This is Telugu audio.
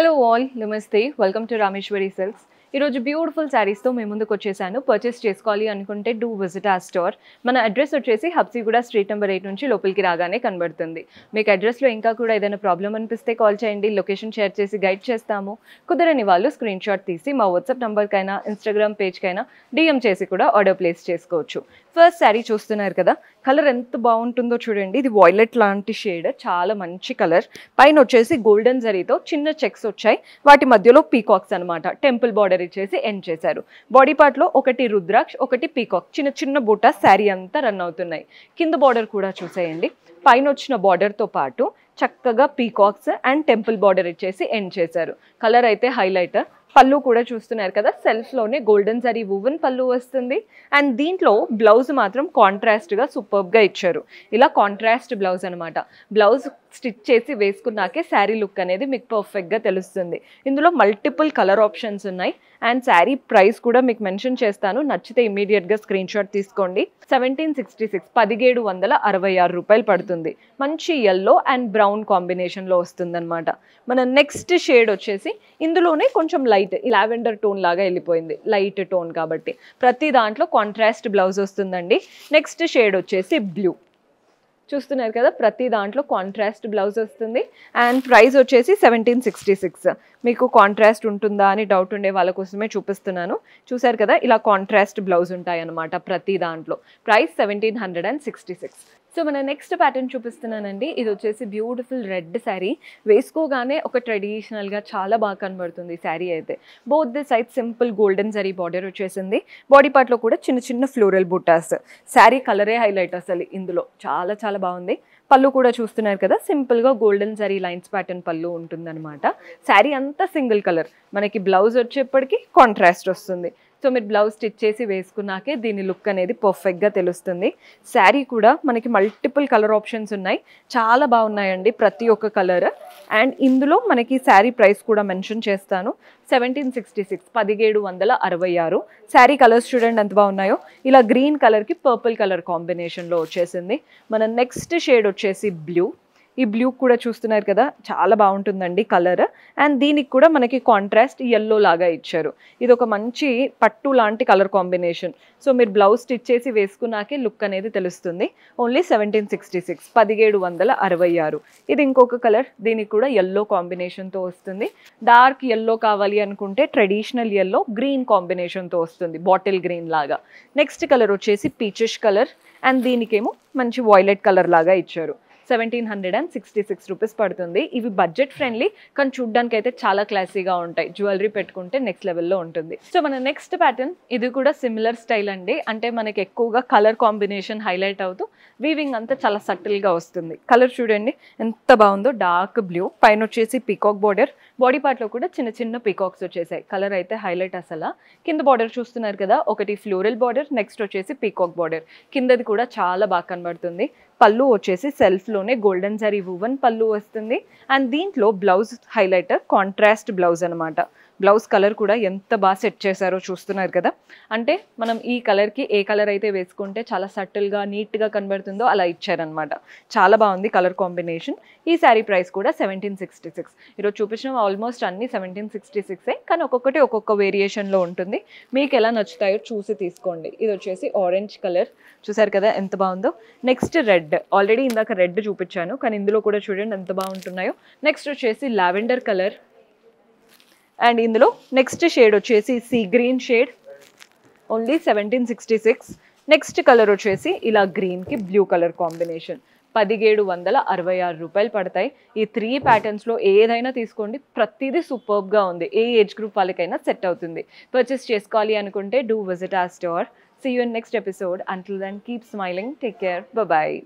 Hello all, Namaste. Welcome to Rameshwari Silks. ఈ రోజు బ్యూటిఫుల్ సారీస్ తో మేము ముందుకు వచ్చేసాను. పర్చేస్ చేసుకోవాలి అనుకుంటే డూ విజిట్ ఆ స్టోర్. మన అడ్రస్ వచ్చేసి హబ్సిగూడ స్ట్రీట్ నెంబర్ 8 నుంచి లోపలికి రాగానే కనబడుతుంది. మీకు అడ్రస్ లో ఇంకా కూడా ఏదైనా ప్రాబ్లం అనిపిస్తే కాల్ చేయండి. లొకేషన్ షేర్ చేసి గైడ్ చేస్తాము. కుదరని వాళ్ళు స్క్రీన్ షాట్ తీసి మా వాట్సాప్ నంబర్ కైనా ఇన్స్టాగ్రామ్ పేజ్ కైనా డిఎం చేసి కూడా ఆర్డర్ ప్లేస్ చేసుకోవచ్చు. ఫస్ట్ సారీ చూస్తున్నారు కదా, కలర్ ఎంత బాగుంటుందో చూడండి. ఇది వాయిలెట్ లాంటి షేడ్, చాలా మంచి కలర్. పైన వచ్చేసి గోల్డెన్ జరీతో చిన్న చెక్స్ వచ్చాయి, వాటి మధ్యలో పీకాక్స్ అనమాట. టెంపుల్ బార్డర్ ఇచ్చేసి ఎండ్ చేశారు. బాడీ పార్ట్ లో ఒకటి రుద్రాక్ష, ఒకటి పీకాక్, చిన్న చిన్న బూట శారీ అంతా రన్ అవుతున్నాయి. కింద బార్డర్ కూడా చూసేయండి. పైన వచ్చిన బార్డర్ తో పాటు చక్కగా పీకాక్స్ అండ్ టెంపుల్ బార్డర్ ఇచ్చేసి ఎండ్ చేశారు. కలర్ అయితే హైలైట్. పళ్ళు కూడా చూస్తున్నారు కదా, సెల్ఫ్ లోనే గోల్డెన్ జరీ వువెన్ పళ్ళు వస్తుంది. అండ్ దీంట్లో బ్లౌజ్ మాత్రం కాంట్రాస్ట్ గా సూపర్బ్ గా ఇచ్చారు. ఇలా కాంట్రాస్ట్ బ్లౌజ్ అనమాట. బ్లౌజ్ స్టిచ్ చేసి వేసుకున్నాకే శారీ లుక్ అనేది మీకు పర్ఫెక్ట్ గా తెలుస్తుంది. ఇందులో మల్టిపుల్ కలర్ ఆప్షన్స్ ఉన్నాయి. అండ్ శారీ ప్రైస్ కూడా మీకు మెన్షన్ చేస్తాను, నచ్చితే ఇమీడియట్ గా స్క్రీన్ షాట్ తీసుకోండి. 1766 1766 రూపాయలు పడుతుంది. మంచి ఎల్లో అండ్ బ్రౌన్ కాంబినేషన్ లో వస్తుంది అనమాట. మన నెక్స్ట్ షేడ్ వచ్చేసి ఇందులోనే కొంచెం లైట్ లావెండర్ టోన్ లాగా వెళ్ళిపోయింది, లైట్ టోన్ కాబట్టి ప్రతి దాంట్లో కాంట్రాస్ట్ బ్లౌజ్ వస్తుందండి. నెక్స్ట్ షేడ్ వచ్చేసి బ్లూ చూస్తున్నారు కదా, ప్రతి దాంట్లో కాంట్రాస్ట్ బ్లౌజ్ వస్తుంది. అండ్ ప్రైస్ వచ్చేసి 1766. మీకు కాంట్రాస్ట్ ఉంటుందా అని డౌట్ ఉండే వాళ్ళ కోసమే చూపిస్తున్నాను. చూసారు కదా, ఇలా కాంట్రాస్ట్ బ్లౌజ్ ఉంటాయి అనమాట ప్రతి దాంట్లో. ప్రైస్ 1766. సో మన నెక్స్ట్ ప్యాటర్న్ చూపిస్తున్నానండి. ఇది వచ్చేసి బ్యూటిఫుల్ రెడ్ శారీ. వేసుకోగానే ఒక ట్రెడిషనల్గా చాలా బాగా కనబడుతుంది శారీ అయితే. Both the side simple golden zari border వచ్చేసింది. బాడీ పార్ట్లో కూడా చిన్న చిన్న ఫ్లోరల్ బుట్టాస్. శారీ కలరే హైలైట్ అసలు ఇందులో, చాలా చాలా బాగుంది. పళ్ళు కూడా చూస్తున్నారు కదా, సింపుల్గా గోల్డెన్ జరీ లైన్స్ ప్యాటర్న్ పళ్ళు ఉంటుందన్నమాట. శారీ అంతా సింగిల్ కలర్. మనకి బ్లౌజ్ వచ్చేప్పటికి కాంట్రాస్ట్ వస్తుంది. సో మీరు బ్లౌజ్ స్టిచ్ చేసి వేసుకున్నాకే దీని లుక్ అనేది పర్ఫెక్ట్గా తెలుస్తుంది. శారీ కూడా మనకి మల్టిపుల్ కలర్ ఆప్షన్స్ ఉన్నాయి, చాలా బాగున్నాయండి ప్రతి ఒక్క కలర్. అండ్ ఇందులో మనకి శారీ ప్రైస్ కూడా మెన్షన్ చేస్తాను, 1766 1766. శారీ కలర్స్ చూడండి ఎంత బాగున్నాయో. ఇలా గ్రీన్ కలర్కి పర్పుల్ కలర్ కాంబినేషన్లో వచ్చేసింది. మన నెక్స్ట్ షేడ్ వచ్చేసి బ్లూ. ఈ బ్లూ కూడా చూస్తున్నారు కదా, చాలా బాగుంటుందండి కలర్. అండ్ దీనికి కూడా మనకి కాంట్రాస్ట్ ఎల్లో లాగా ఇచ్చారు. ఇది ఒక మంచి పట్టు లాంటి కలర్ కాంబినేషన్. సో మీరు బ్లౌజ్ స్టిచ్ చేసి వేసుకున్నాకే లుక్ అనేది తెలుస్తుంది. ఓన్లీ 1766 1766. ఇది ఇంకొక కలర్, దీనికి కూడా ఎల్లో కాంబినేషన్తో వస్తుంది. డార్క్ ఎల్లో కావాలి అనుకుంటే ట్రెడిషనల్ ఎల్లో గ్రీన్ కాంబినేషన్తో వస్తుంది, బాటిల్ గ్రీన్ లాగా. నెక్స్ట్ కలర్ వచ్చేసి పీచిష్ కలర్. అండ్ దీనికేమో మంచి వాయిలెట్ కలర్ లాగా ఇచ్చారు. 1766 రూపీస్ పడుతుంది. ఇవి బడ్జెట్ ఫ్రెండ్లీ, కానీ చూడ్డానికి అయితే చాలా క్లాసీగా ఉంటాయి. జ్యువెలరీ పెట్టుకుంటే నెక్స్ట్ లెవెల్లో ఉంటుంది. సో మన నెక్స్ట్ ప్యాటర్న్ ఇది కూడా సిమిలర్ స్టైల్ అండి. అంటే మనకి ఎక్కువగా కలర్ కాంబినేషన్ హైలైట్ అవుతూ వీవింగ్ అంతా చాలా సటిల్గా వస్తుంది. కలర్ చూడండి ఎంత బాగుందో, డార్క్ బ్లూ. పైన వచ్చేసి పీకాక్ బార్డర్, బాడీ పార్ట్లో కూడా చిన్న చిన్న పీకాక్స్ వచ్చేసాయి. కలర్ అయితే హైలైట్ అసలు. కింద బార్డర్ చూస్తున్నారు కదా, ఒకటి ఫ్లోరల్ బార్డర్, నెక్స్ట్ వచ్చేసి పీకాక్ బార్డర్. కిందది కూడా చాలా బాగా కనబడుతుంది. పళ్ళు వచ్చేసి సెల్ఫ్లోనే గోల్డెన్ జరీ వువెన్ పళ్ళు వస్తుంది. అండ్ దీంట్లో బ్లౌజ్ హైలైట్ కాంట్రాస్ట్ బ్లౌజ్ అనమాట. బ్లౌజ్ కలర్ కూడా ఎంత బాగా సెట్ చేశారో చూస్తున్నారు కదా. అంటే మనం ఈ కలర్కి ఏ కలర్ అయితే వేసుకుంటే చాలా సటిల్గా నీట్గా కనబడుతుందో అలా ఇచ్చారనమాట. చాలా బాగుంది కలర్ కాంబినేషన్. ఈ శారీ ప్రైస్ కూడా 1766. ఈరోజు చూపించిన ఆల్మోస్ట్ అన్ని 1766, కానీ ఒక్కొక్కటి ఒక్కొక్క వేరియేషన్లో ఉంటుంది. మీకు ఎలా నచ్చుతాయో చూసి తీసుకోండి. ఇది వచ్చేసి ఆరెంజ్ కలర్, చూసారు కదా ఎంత బాగుందో. నెక్స్ట్ రెడ్, ఆల్రెడీ ఇందాక రెడ్ చూపించాను, కానీ ఇందులో కూడా చూడండి ఎంత బాగుంటున్నాయో. నెక్స్ట్ వచ్చేసి లావెండర్ కలర్. అండ్ ఇందులో నెక్స్ట్ షేడ్ వచ్చేసి sea green shade, only 1766. Next colour వచ్చేసి ఇలా గ్రీన్కి బ్లూ కలర్ కాంబినేషన్. 1766 రూపాయలు పడతాయి. ఈ 3 ప్యాటర్న్స్లో ఏదైనా తీసుకోండి, ప్రతిదీ సూపర్బ్గా ఉంది. ఏ ఏజ్ గ్రూప్ వాళ్ళకైనా సెట్ అవుతుంది. పర్చేస్ చేసుకోవాలి అనుకుంటే do visit our store. See you in next episode. Until then, keep smiling. Take care. Bye-bye.